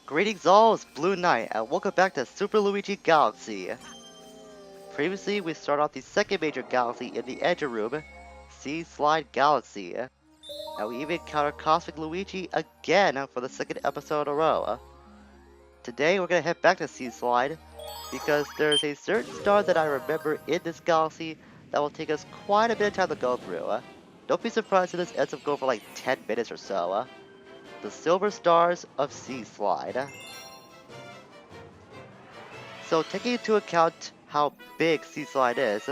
Greetings all, it's Blue Knight, and welcome back to Super Luigi Galaxy. Previously, we started off the second major galaxy in the engine room, Sea Slide Galaxy. And we even encountered Cosmic Luigi again for the second episode in a row. Today, we're gonna head back to Sea Slide, because there's a certain star that I remember in this galaxy that will take us quite a bit of time to go through. Don't be surprised if this ends up going for like 10 minutes or so. The Silver Stars of Sea Slide. So taking into account how big Sea Slide is,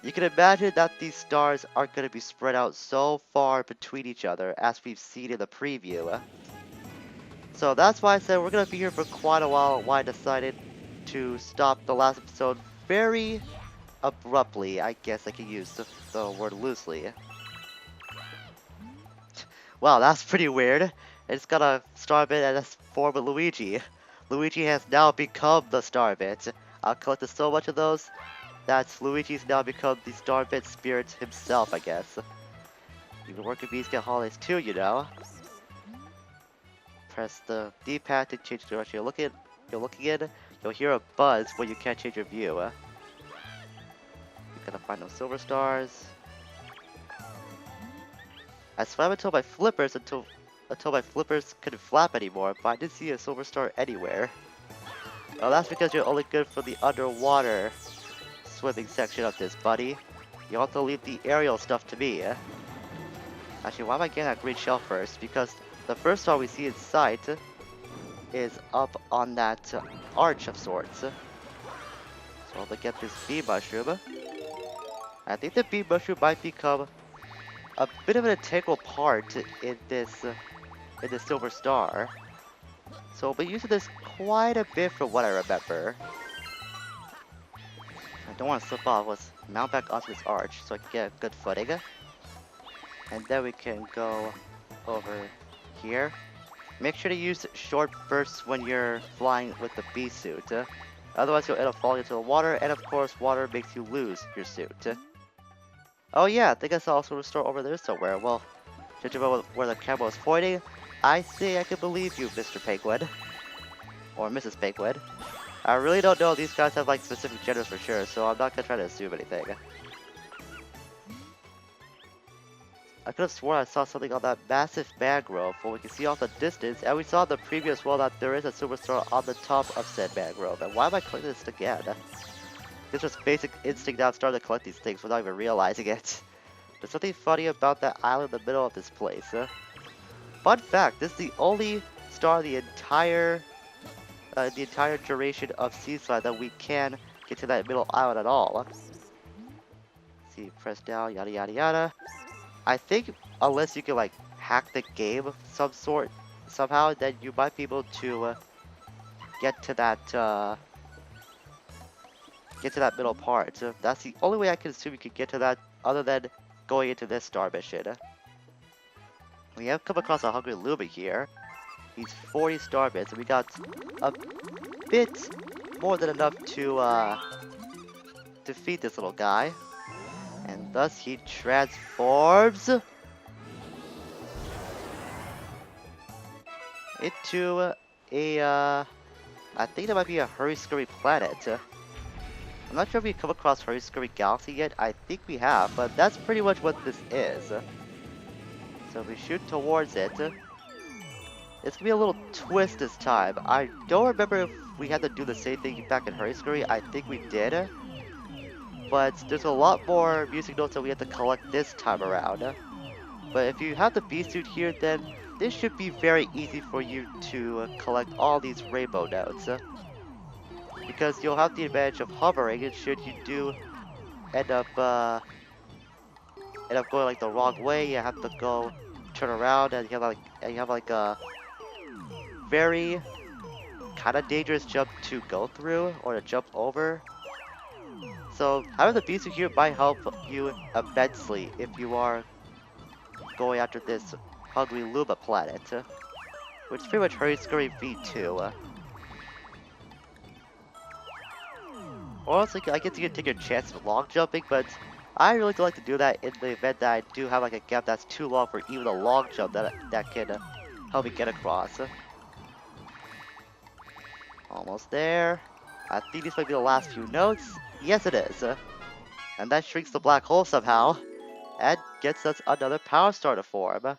you can imagine that these stars are going to be spread out so far between each other as we've seen in the preview. So that's why I said we're going to be here for quite a while, why I decided to stop the last episode very abruptly. I guess I can use the word loosely. Wow, that's pretty weird. It's got a star bit and a form of Luigi. Luigi has now become the star bit. I've collected so much of those that Luigi's now become the star bit spirit himself, I guess. Even working bees get holidays too, you know. Press the D-pad to change the direction you're looking in. You'll hear a buzz when you can't change your view. You gotta find those silver stars. I swam until my flippers until my flippers couldn't flap anymore, but I didn't see a silver star anywhere. Well, that's because you're only good for the underwater swimming section of this, buddy. You have to leave the aerial stuff to me. Actually, why am I getting that green shell first? Because the first star we see in sight is up on that arch of sorts. So I'll get this bee mushroom. I think the bee mushroom might become a bit of an integral part in this silver star. So we'll be using this quite a bit from what I remember. I don't want to slip off. Let's mount back onto this arch so I can get a good footing. And then we can go over here. Make sure to use short bursts when you're flying with the bee suit. Otherwise you'll end up falling into the water, and of course water makes you lose your suit. Oh yeah, I think I saw a silver star over there somewhere. Well, judging by where the camera was pointing, I say I can believe you, Mr. Penguin. Or Mrs. Penguin. I really don't know if these guys have like specific genders for sure, so I'm not gonna try to assume anything. I could have sworn I saw something on that massive mangrove, what we can see off the distance, and we saw in the previous world that there is a silver star on the top of said mangrove. And why am I collecting this again? It's just basic instinct now. I'm starting to collect these things without even realizing it. There's something funny about that island in the middle of this place. Fun fact, this is the only star in the entire duration of Sea Slide that we can get to that middle island at all. See, press down, yada yada yada. I think unless you can like hack the game of some sort, somehow, then you might be able to get to that middle part. So that's the only way I can assume you could get to that, other than going into this star mission. We have come across a hungry Luma here. He's 40 star bits, and we got a bit more than enough to defeat this little guy. And thus he transforms into a I think that might be a Hurry Scurry planet. I'm not sure if we've come across Hurry Scurry Galaxy yet. I think we have, but that's pretty much what this is. So we shoot towards it. It's gonna be a little twist this time. I don't remember if we had to do the same thing back in Hurry Scurry. I think we did. But there's a lot more music notes that we have to collect this time around. But if you have the bee suit here, then this should be very easy for you to collect all these rainbow notes. Because you'll have the advantage of hovering, and should you do end up going like the wrong way, you have to go turn around, and you have like a very kind of dangerous jump to go through or to jump over. So having the bee suit here might help you immensely if you are going after this hungry Luma planet, which is pretty much Hurry Scurry V2. Or else I guess you can take your chance of long jumping, but I really do like to do that in the event that I do have like a gap that's too long for even a long jump that can help me get across. Almost there. I think these might be the last few notes. Yes, it is. And that shrinks the black hole somehow. And gets us another power star to form.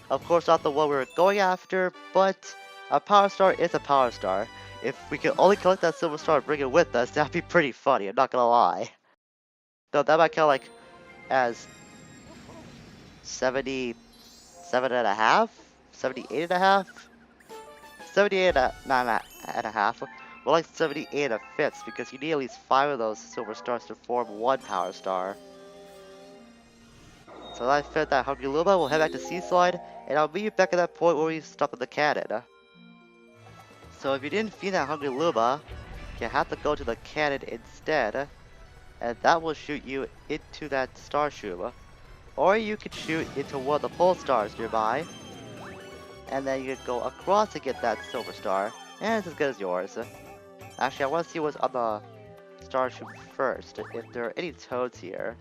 Of course, not the one we were going after, but a power star is a power star. If we could only collect that silver star and bring it with us, that'd be pretty funny, I'm not gonna lie. Though that might count like as 77 and a half? 78 and a half? 78 and a half. Well, like 78 and a fifth, because you need at least 5 of those silver stars to form one power star. So that fed that Hungry Luma, we'll head back to Seaslide, and I'll meet you back at that point where we stop at the cannon. So if you didn't feed that Hungry Luma, you have to go to the cannon instead, and that will shoot you into that star shroom. Or you could shoot into one of the pole stars nearby, and then you could go across to get that silver star, and it's as good as yours. Actually, I want to see what's on the star shroom first, if there are any toads here.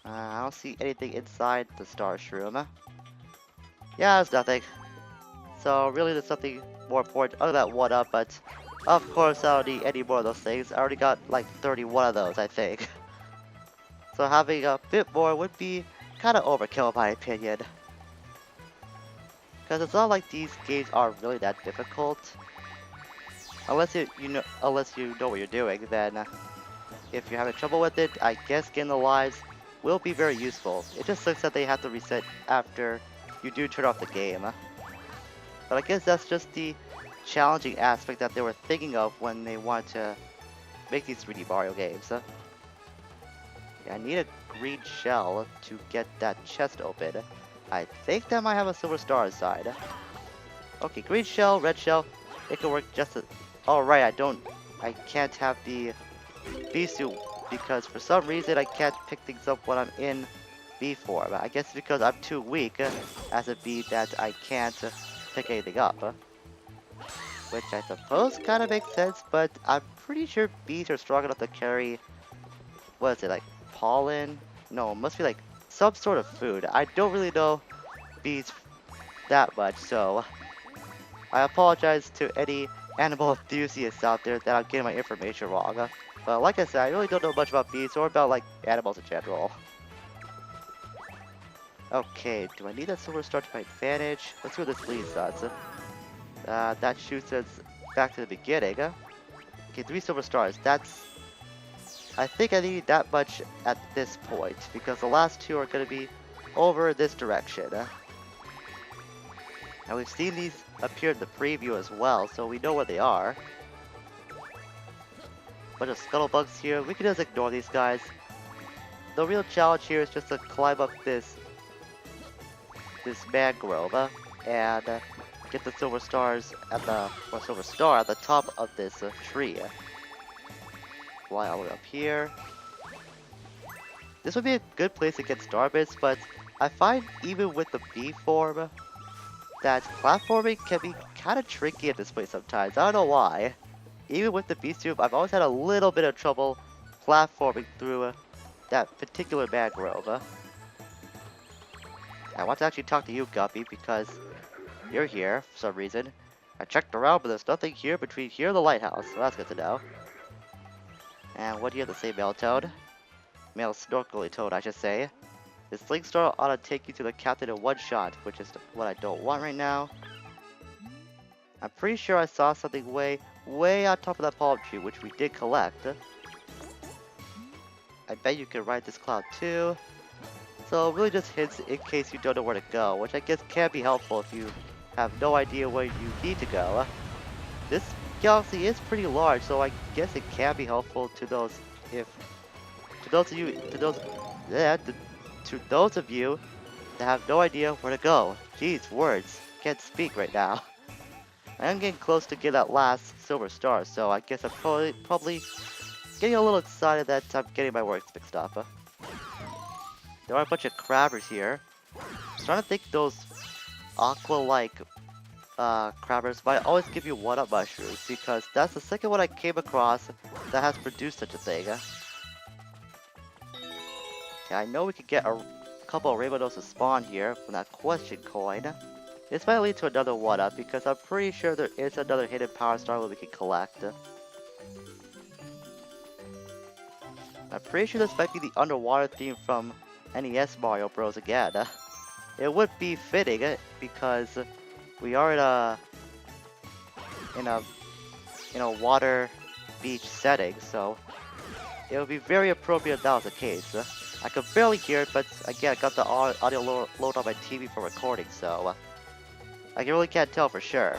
I don't see anything inside the star shroom. Yeah, there's nothing. So really there's something more important other than that one up, but of course I don't need any more of those things. I already got like 31 of those, I think. So having a bit more would be kind of overkill in my opinion. Because it's not like these games are really that difficult. Unless you know what you're doing, then if you're having trouble with it, I guess getting the lives will be very useful. It just sucks that they have to reset after you do turn off the game. But I guess that's just the challenging aspect that they were thinking of when they wanted to make these 3D Mario games. Yeah, I need a green shell to get that chest open. I think that might have a silver star inside. Okay, green shell, red shell. It can work just as... Oh, right, I can't have the bee suit because for some reason I can't pick things up when I'm in bee form. I guess because I'm too weak as a bee that I can't pick anything up. Which I suppose kind of makes sense, but I'm pretty sure bees are strong enough to carry... What is it, like pollen? No, it must be like some sort of food. I don't really know bees that much, so I apologize to any animal enthusiasts out there that I'm getting my information wrong. But like I said, I really don't know much about bees or about like animals in general. Okay, do I need that silver star to my advantage? Let's see what this leads us. That shoots us back to the beginning. Okay, 3 silver stars. That's... I think I need that much at this point, because the last 2 are going to be over this direction. And we've seen these appear in the preview as well, so we know where they are. Bunch of scuttlebugs here. We can just ignore these guys. The real challenge here is just to climb up this mangrove and get the silver stars at the silver star at the top of this tree. Fly all the way up here. This would be a good place to get star bits, but I find even with the bee form that platforming can be kind of tricky at this place sometimes. I don't know why. Even with the bee tube, I've always had a little bit of trouble platforming through that particular mangrove. I want to actually talk to you, Guppy, because you're here for some reason. I checked around, but there's nothing here between here and the lighthouse, so that's good to know. And what do you have to say, male toad? Male snorkely toad, I should say. This link star ought to take you to the captain in one shot, which is what I don't want right now. I'm pretty sure I saw something way on top of that palm tree, which we did collect. I bet you can ride this cloud too. So really just hints in case you don't know where to go, which I guess can be helpful if you have no idea where you need to go. This galaxy is pretty large, so I guess it can be helpful to those of you that have no idea where to go. Jeez, words. Can't speak right now. I am getting close to get that last silver star, so I guess I'm probably getting a little excited that I'm getting my words mixed up. There are a bunch of crabbers here. I'm starting to think those aqua-like crabbers might always give you one-up mushrooms, because that's the second one I came across that has produced such a thing. Okay, I know we could get a couple of rainbow notes to spawn here from that question coin. This might lead to another one-up because I'm pretty sure there is another hidden power star that we can collect. I'm pretty sure this might be the underwater theme from NES Mario Bros. Again. It would be fitting because we are in a in a water beach setting, so it would be very appropriate if that was the case. I could barely hear it, but again, I got the audio load on my TV for recording, so I really can't tell for sure.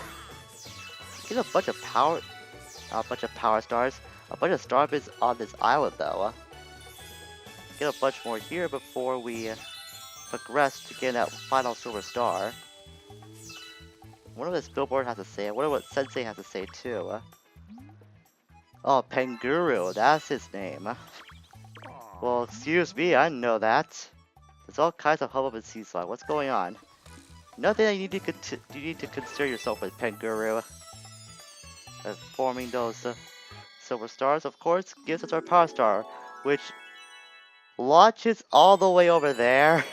Get a bunch of power stars, a bunch of star bits on this island though. Get a bunch more here before we progress to get that final silver star. I wonder what this billboard has to say. I wonder what Sensei has to say too. Oh, Penguru, that's his name. Well, excuse me, I know that. There's all kinds of hubbub in Seaside. What's going on? Nothing that you need to concern yourself with, Penguru. Forming those silver stars, of course, gives us our power star, which launches all the way over there.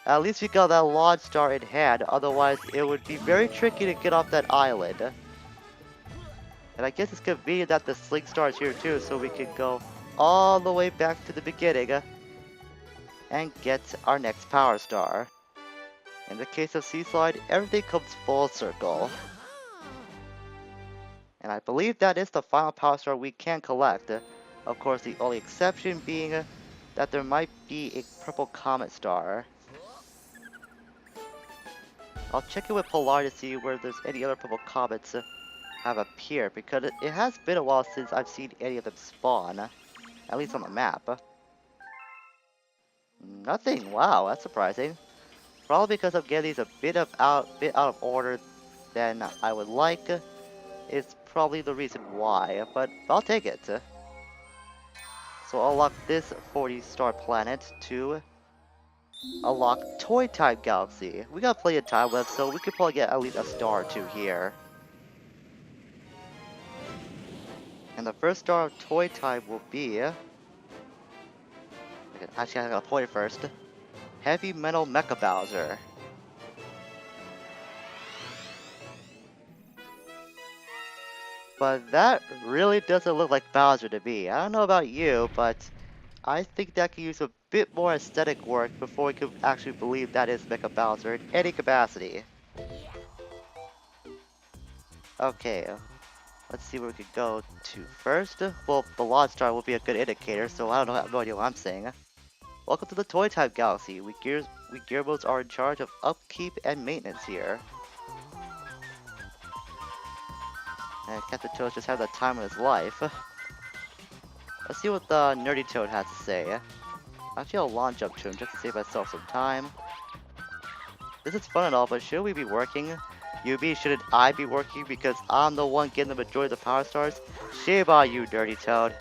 At least we got that launch star in hand, otherwise it would be very tricky to get off that island. And I guess it's convenient that the Sling Star is here too, so we can go all the way back to the beginning and get our next power star. In the case of Seaslide, everything comes full circle. And I believe that is the final power star we can collect. Of course, the only exception being that there might be a purple comet star. I'll check it with Polar to see where there's any other purple comets have appeared, because it has been a while since I've seen any of them spawn, at least on the map. Nothing. Wow, that's surprising. Probably because I'm getting these a bit out of order than I would like. It's probably the reason why, but I'll take it. So I'll lock this 40-star planet to unlock Toy Time Galaxy. We got plenty of time left, so we could probably get at least a star or two here. And the first star of Toy Time will be... Actually, I gotta point it first. Heavy Metal Mecha-Bowser. But that really doesn't look like Bowser to me. I don't know about you, but I think that could use a bit more aesthetic work before we could actually believe that is Mecha-Bowser in any capacity. Okay, let's see where we could go to first. Well, the launch star will be a good indicator, so I have no idea what I'm saying. Welcome to the Toy Time Galaxy. We Gearbos are in charge of upkeep and maintenance here. And Captain Toad just had the time of his life. Let's see what the Nerdy Toad has to say. Actually, I'll launch up to him just to save myself some time. This is fun and all, but should we be working? You mean, shouldn't I be working because I'm the one getting the majority of the power stars? Shame on you, Nerdy Toad.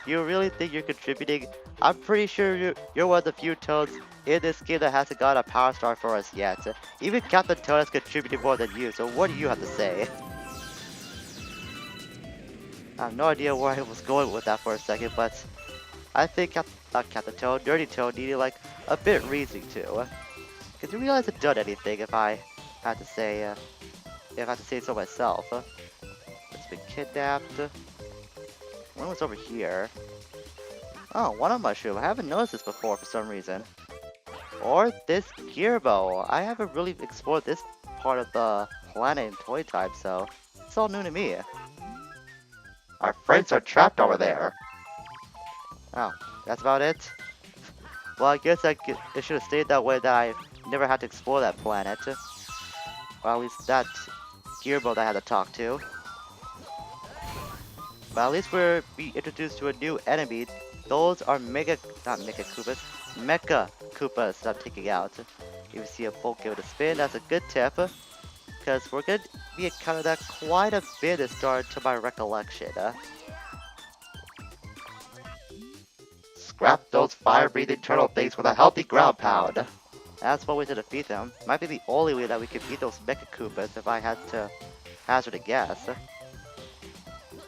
You really think you're contributing? I'm pretty sure you're one of the few Toads in this game that hasn't got a power star for us yet. Even Captain Toad has contributed more than you, so what do you have to say? I have no idea where I was going with that for a second, but I think Captain Toad, Nerdy Toad needed like a bit reasoning to. Cause you realize I've done anything if I had to say, so myself. It's been kidnapped. One was over here. Oh, One-Up Mushroom. I haven't noticed this before for some reason. Or this Gearbo. I haven't really explored this part of the planet in Toy Time, so it's all new to me. Our friends are trapped over there. Oh, that's about it? Well, I guess it should have stayed that way, that I never had to explore that planet. Or at least that Gearbo that I had to talk to. But at least we're being introduced to a new enemy. Those are Mecha Koopas that I'm taking out. If you see a full give it a spin, that's a good tip. Because we're going to be encountering that quite a bit to start to my recollection. Scrap those fire-breathing turtle things with a healthy ground pound. That's one way to defeat them. Might be the only way that we could beat those Mecha Koopas if I had to hazard a guess.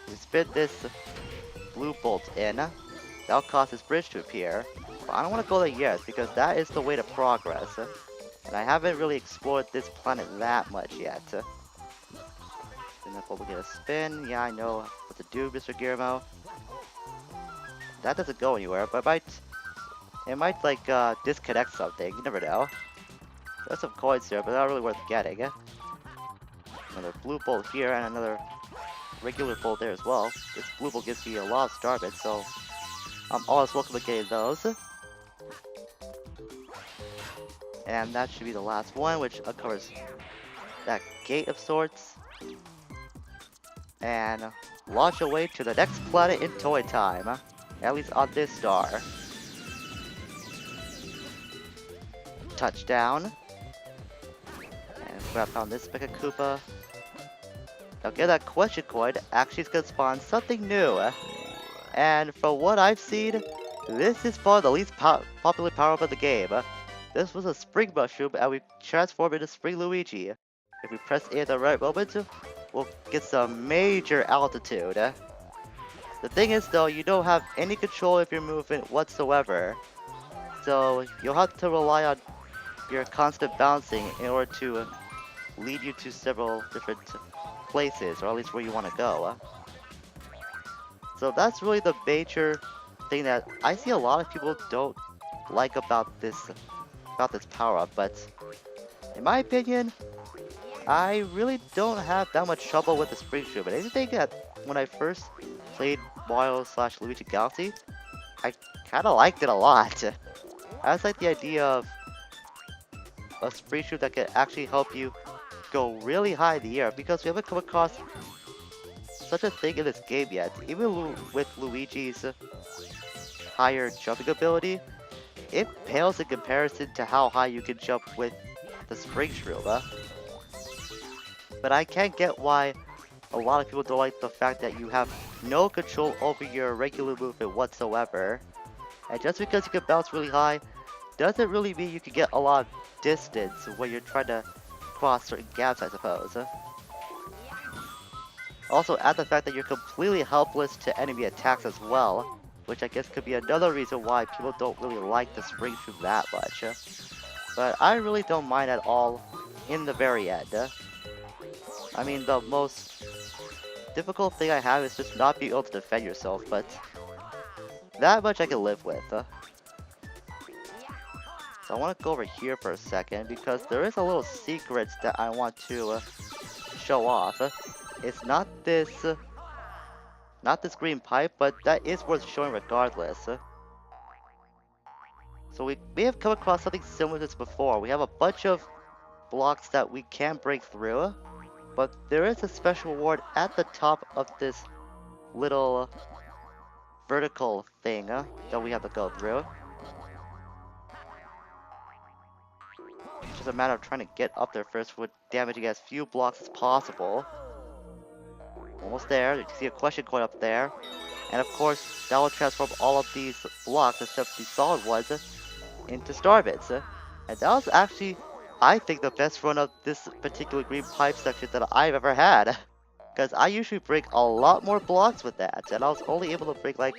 We spin this blue bolt in. That'll cause this bridge to appear. But I don't want to go there yet because that is the way to progress. And I haven't really explored this planet that much yet. Then that bubble get a spin. Yeah, I know what to do, Mr. Guillermo. That doesn't go anywhere, but it might like disconnect something. You never know. There's some coins here, but not really worth getting. Another blue bolt here and another regular bolt there as well. This blue bolt gives you a lot of star bits, so I'm always welcome to getting those. And that should be the last one, which uncovers that gate of sorts. And launch away to the next planet in toy time. At least on this star. Touchdown. And grab on this Mecha-Koopa. Now get that question coin, actually is gonna spawn something new. And from what I've seen, this is probably the least popular power-up of the game. This was a spring mushroom and we transform into Spring Luigi. If we press A at the right moment, we'll get some major altitude. The thing is though, you don't have any control of your movement whatsoever. So you'll have to rely on your constant bouncing in order to lead you to several different places, or at least where you want to go. So that's really the major thing that I see a lot of people don't like about this power-up, but in my opinion, I really don't have that much trouble with the spring shoe. But anything that when I first played Mario/Luigi Galaxy, I kind of liked it a lot. I just like the idea of a spring shoe that can actually help you go really high in the air, because we haven't come across such a thing in this game yet. Even with Luigi's higher jumping ability, it pales in comparison to how high you can jump with the spring shroom. But I can't get why a lot of people don't like the fact that you have no control over your regular movement whatsoever. And just because you can bounce really high, doesn't really mean you can get a lot of distance when you're trying to cross certain gaps, I suppose. Also, add the fact that you're completely helpless to enemy attacks as well, which I guess could be another reason why people don't really like the spring shoe that much. But I really don't mind at all in the very end. I mean, the most difficult thing I have is just not being able to defend yourself, but that much I can live with. So I want to go over here for a second, because there is a little secret that I want to show off. It's not this green pipe, but that is worth showing regardless. So we may have come across something similar to this before. We have a bunch of blocks that we can break through, but there is a special reward at the top of this little vertical thing that we have to go through. It's just a matter of trying to get up there first with damaging as few blocks as possible. Almost there. You can see a question coin up there. And of course, that will transform all of these blocks, except the solid ones, into star bits. And that was actually, I think, the best run of this particular green pipe section that I've ever had. Because I usually break a lot more blocks with that, and I was only able to break like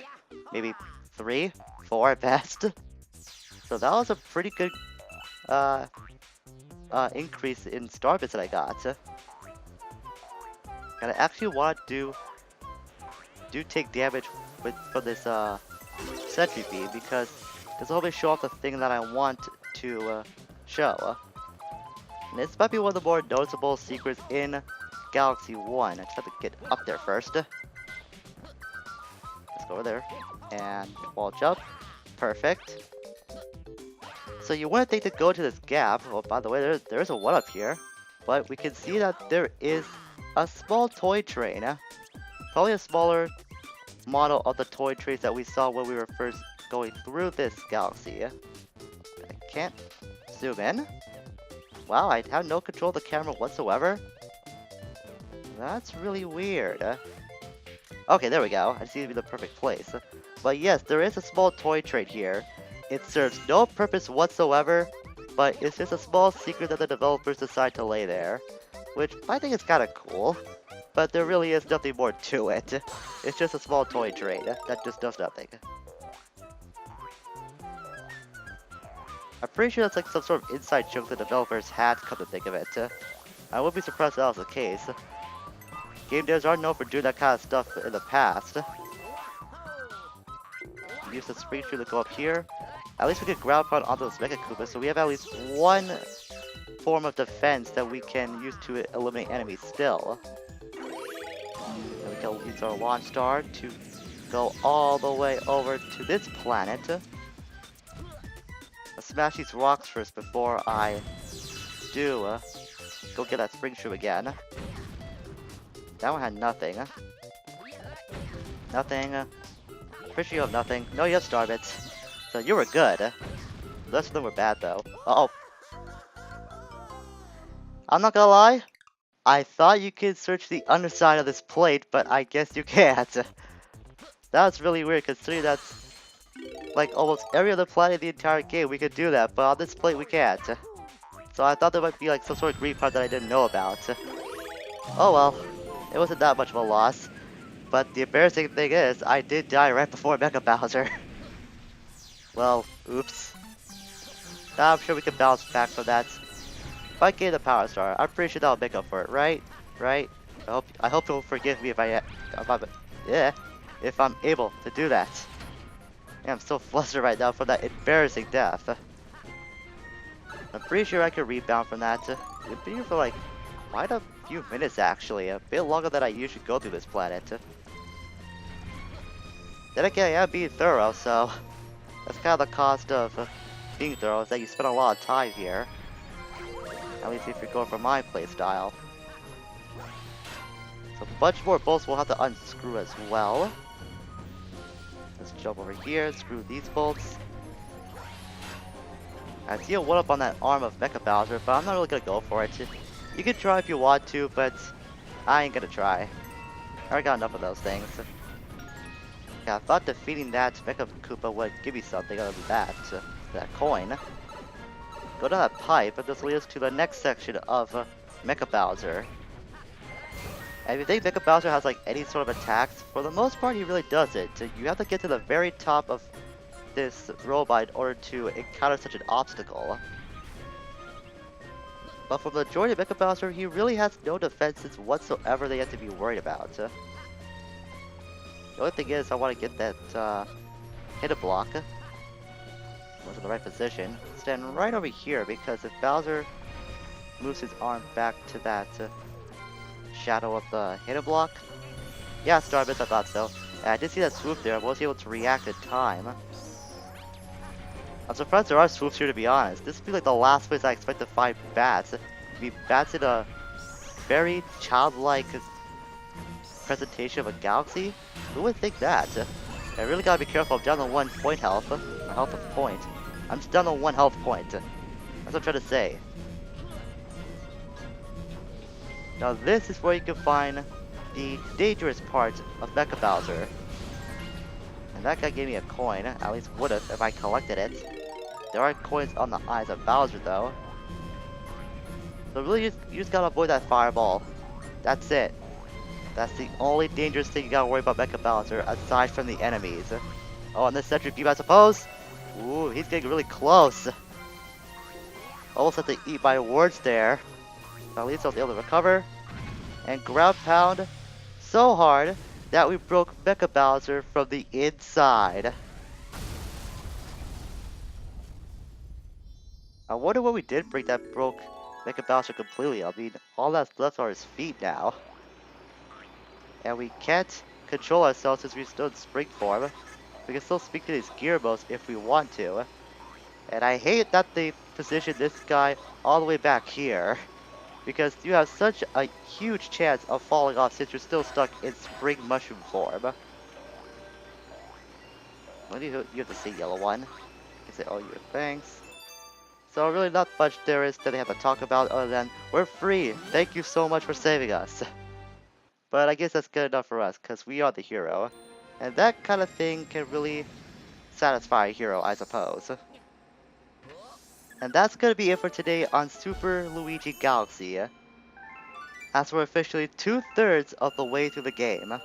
maybe 3, 4 at best. So that was a pretty good increase in star bits that I got. And I actually want to do take damage from this sentry beam, because this will always show off the thing that I want to show. And this might be one of the more noticeable secrets in Galaxy 1. I just have to get up there first. Let's go over there. And wall jump. Perfect. So you wouldn't think to go to this gap. Oh, by the way, there's a 1 up here. But we can see that there is a small toy train. Probably a smaller model of the toy trains that we saw when we were first going through this galaxy. I can't zoom in. Wow, I have no control of the camera whatsoever. That's really weird. Okay, there we go. I seem to be the perfect place. But yes, there is a small toy train here. It serves no purpose whatsoever, but it's just a small secret that the developers decide to lay there, which I think is kind of cool. But there really is nothing more to it. It's just a small toy train that just does nothing. I'm pretty sure that's like some sort of inside joke the developers had, come to think of it. I wouldn't be surprised if that was the case. Game devs are known for doing that kind of stuff in the past. Use the spring tree to go up here. At least we can ground pound onto those Mecha Koopas, so we have at least one form of defense that we can use to eliminate enemies still. And we can use our launch star to go all the way over to this planet. Let's smash these rocks first before I do go get that spring shroom again. That one had nothing. Nothing. Pretty sure you have nothing. No, you have star bits. So you were good. The rest of them were bad though. Uh oh. I'm not gonna lie. I thought you could search the underside of this plate, but I guess you can't. That's really weird considering that's like almost every other planet in the entire game we could do that, but on this plate we can't. So I thought there might be like some sort of green part that I didn't know about. Oh well, it wasn't that much of a loss. But the embarrassing thing is, I did die right before Mecha-Bowser. Well, oops. I'm sure we can bounce back from that. If I gain the Power Star, I'm pretty sure that'll make up for it, right? Right? I hope you'll forgive me if if I'm able to do that. Yeah, I'm so flustered right now from that embarrassing death. I'm pretty sure I can rebound from that. It'd be here for like quite a few minutes actually, a bit longer than I usually go through this planet. Then again, I am being thorough, so that's kind of the cost of being thorough, is that you spend a lot of time here. At least if you're going for my playstyle. So a bunch more bolts we'll have to unscrew as well. Let's jump over here, screw these bolts. I see a 1-up on that arm of Mecha-Bowser, but I'm not really gonna go for it. You can try if you want to, but I ain't gonna try. I already got enough of those things. Yeah, I thought defeating that Mecha Koopa would give me something other than that coin. Go to that pipe, and this leads us to the next section of Mecha-Bowser. And if you think Mecha-Bowser has like any sort of attacks, for the most part he really doesn't. You have to get to the very top of this robot in order to encounter such an obstacle. But for the majority of Mecha-Bowser, he really has no defenses whatsoever they have to be worried about. The only thing is, I want to get that hit a block. Was in the right position. Stand right over here because if Bowser moves his arm back to that shadow of the hit a block. Yeah, Starbits, I thought so. And I did see that swoop there. I was able to react in time. I'm surprised there are swoops here, to be honest. This would be like the last place I expect to find bats. Be bats in a very childlike presentation of a galaxy. Who would think that? I really gotta be careful. I'm down to 1 point health. My health of point. I'm just down to 1 health point. That's what I'm trying to say. Now this is where you can find the dangerous part of Mecha-Bowser. And that guy gave me a coin. At least would have if I collected it. There are coins on the eyes of Bowser though. So really you just gotta avoid that fireball. That's it. That's the only dangerous thing you gotta worry about Mecha-Bowser aside from the enemies. Oh, and this sentry beam I suppose? Ooh, he's getting really close. Almost had to eat my words there. At least I was able to recover. And ground pound so hard that we broke Mecha-Bowser from the inside. I wonder what we did break that broke Mecha-Bowser completely. I mean, all that's left are his feet now. And we can't control ourselves since we're still in spring form. We can still speak to these gear modes if we want to. And I hate that they positioned this guy all the way back here. Because you have such a huge chance of falling off since you're still stuck in spring mushroom form. What do you have to say, yellow one? You say, oh, your thanks. So really not much there is that they have to talk about other than, we're free, thank you so much for saving us. But I guess that's good enough for us, because we are the hero. And that kind of thing can really satisfy a hero, I suppose. And that's going to be it for today on Super Luigi Galaxy. As we're officially 2/3 of the way through the game.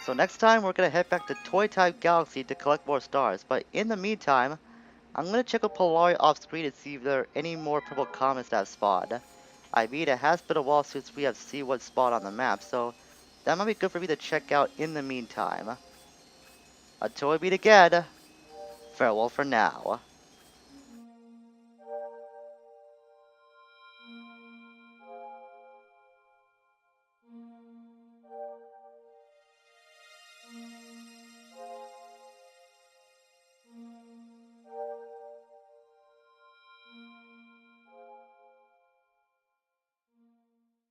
So next time we're going to head back to Toy Time Galaxy to collect more stars. But in the meantime, I'm gonna check with Polari off screen to see if there are any more purple comets that have spawned. I mean, it has been a while since we have seen one spot on the map, so that might be good for me to check out in the meantime. Until we meet again, farewell for now.